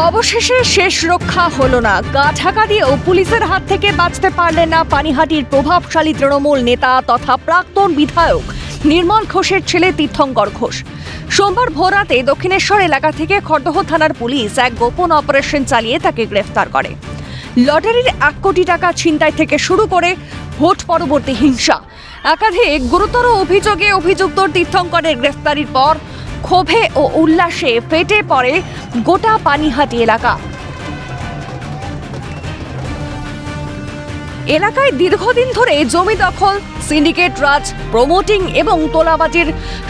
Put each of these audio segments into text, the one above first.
অবশেষে শেষ রক্ষা হলো না। গা ঢাকা দিয়েও পুলিশের হাত থেকে বাঁচতে পারলেন না পানিহাটির প্রভাবশালী তৃণমূল নেতা তথা প্রাক্তন বিধায়ক নির্মল ঘোষের ছেলে তীর্থঙ্কর ঘোষ। সোমবার ভোররাতে দক্ষিণেশ্বর এলাকা থেকে খড়দহ থানার পুলিশ এক গোপন অপারেশন চালিয়ে তাকে গ্রেফতার করে। লটারির 1 কোটি টাকা ছিনতাই থেকে শুরু করে ভোট পরবর্তী হিংসা, একাধিক গুরুতর অভিযোগে অভিযুক্ত তীর্থঙ্করের গ্রেফতারির পর ক্ষোভে ও উল্লাসে ফেটে পড়ে গোটা পানিহাটি এলাকা। এলাকায় দীর্ঘদিন ধরে জমি দখল, সিন্ডিকেট রাজ, প্রমোটিং এবং তোলাবাজির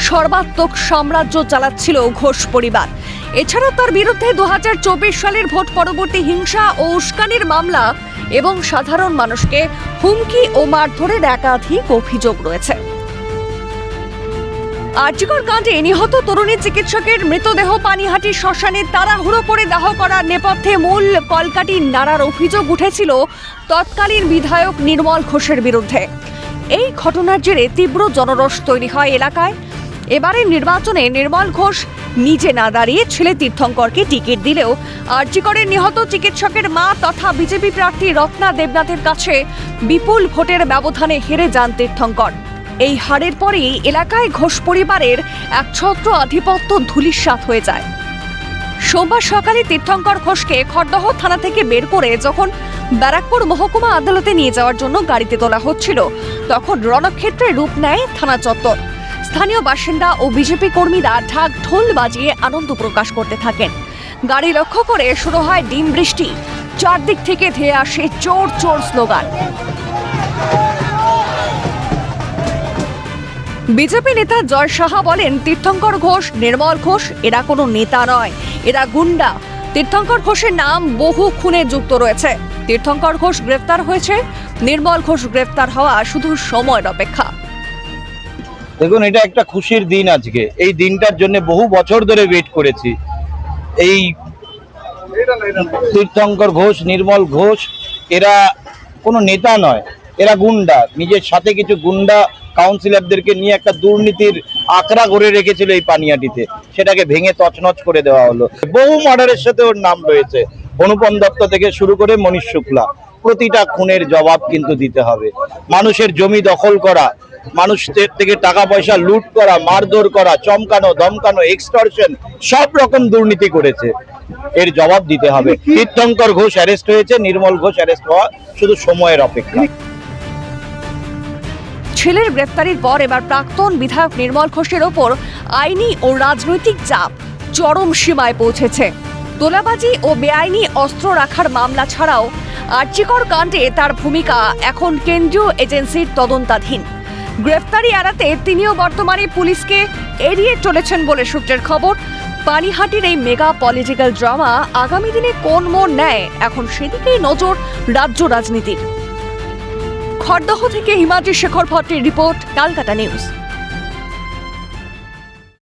সর্বাত্মক সাম্রাজ্য চালাচ্ছিল ঘোষ পরিবার। এছাড়াও তার বিরুদ্ধে 2024 সালের ভোট পরবর্তী হিংসা ও উস্কানির মামলা এবং সাধারণ মানুষকে হুমকি ও মারধরের একাধিক অভিযোগ রয়েছে। আরজিকর কাণ্ডে নিহত তরুণী চিকিৎসকের মৃতদেহ পানিহাটি শ্মশানে তাড়াহুড়ো করে দাহ করার নেপথ্যে মূল কলকাঠি নাড়ার অভিযোগ উঠেছিল তৎকালীন বিধায়ক নির্মল ঘোষের বিরুদ্ধে। এই ঘটনার জেরে তীব্র জনরোষ তৈরি হয় এলাকায়। এবারের নির্বাচনে নির্মল ঘোষ নিজে না দাঁড়িয়ে ছেলে তীর্থঙ্করকে টিকিট দিলেও আরজিকরের নিহত চিকিৎসকের মা তথা বিজেপি প্রার্থী রত্না দেবনাথের কাছে বিপুল ভোটের ব্যবধানে হেরে যান তীর্থঙ্কর। এই হারের পরেই এলাকায় ঘোষ পরিবারের এক ছত্র আধিপত্য ধূলিসাৎ হয়ে যায়। সোমবার সকালে তীর্থঙ্কর ঘোষকে খড়দহ থানা থেকে বের করে যখন ব্যারাকপুর মহকুমা আদালতে নিয়ে যাওয়ার জন্য গাড়িতে তোলা হচ্ছিল, তখন রণক্ষেত্রে রূপ নেয় থানা চত্বর। স্থানীয় বাসিন্দা ও বিজেপি কর্মীরা ঢাক ঢোল বাজিয়ে আনন্দ প্রকাশ করতে থাকেন। গাড়ি লক্ষ্য করে শুরু হয় ডিম বৃষ্টি, চারদিক থেকে ধেয়ে আসে চোর চোর স্লোগান। বিজেপি নেতা জয় সাহা বলেন, তীর্থঙ্কর ঘোষ, নির্মল ঘোষ এরা কোনো নেতা নয়, এরা গুন্ডা। তীর্থঙ্কর ঘোষের নাম বহু খুনে যুক্ত রয়েছে। তীর্থঙ্কর ঘোষ গ্রেফতার হয়েছে, নির্মল ঘোষ গ্রেফতার হওয়া শুধু সময়ের অপেক্ষা। দেখুন, এটা একটা খুশির দিন। আজকে এই দিনটার জন্য বহু বছর ধরে ওয়েট করেছি। এই তীর্থঙ্কর ঘোষ, নির্মল ঘোষ এরা কোনো নেতা নয়, এরা গুন্ডা। নিজের সাথে কিছু গুন্ডা কাউন্সিলরদেরকে নিয়ে একটা দুর্নীতির আখড়া গড়ে রেখেছিল এই পানিহাটিতে, সেটাকে ভেঙে তছনছ করে দেওয়া হলো। বহু মার্ডারের সাথে ওর নাম রয়েছে, অনুপম দত্ত থেকে শুরু করে মনীষ শুক্লা। প্রতিটা খুনের জবাব কিন্তু দিতে হবে। মানুষের জমি দখল করা, মানুষদের থেকে টাকা পয়সা লুট করা, মারধর করা, চমকানো, ধমকানো, এক্সটর্শন, সব রকম দুর্নীতি করেছে। এর জবাব দিতে হবে। তীর্থঙ্কর ঘোষ অ্যারেস্ট হয়েছে, নির্মল ঘোষ অ্যারেস্ট হওয়া শুধু সময়ের অপেক্ষা। ছেলের গ্রেফতারির পর এবার প্রাক্তন বিধায়ক নির্মল ঘোষের ওপর আইনি ও রাজনৈতিক চাপ চরম সীমায় পৌঁছেছে। তোলাবাজি ও বেআইনি অস্ত্র রাখার মামলা ছাড়াও আরজিকর কাণ্ডে তার ভূমিকা এখন কেন্দ্রীয় এজেন্সির তদন্তাধীন। গ্রেফতারি এড়াতে তিনিও বর্তমানে পুলিশকে এড়িয়ে চলেছেন বলে সূত্রের খবর। পানিহাটির এই মেগা পলিটিক্যাল ড্রামা আগামী দিনে কোন মোড় নেয়, এখন সেদিকেই নজর রাজ্য রাজনীতির। খড়দহ থেকে হিমাদ্রি শেখর ভট্টের রিপোর্ট, ক্যালকাটা নিউজ।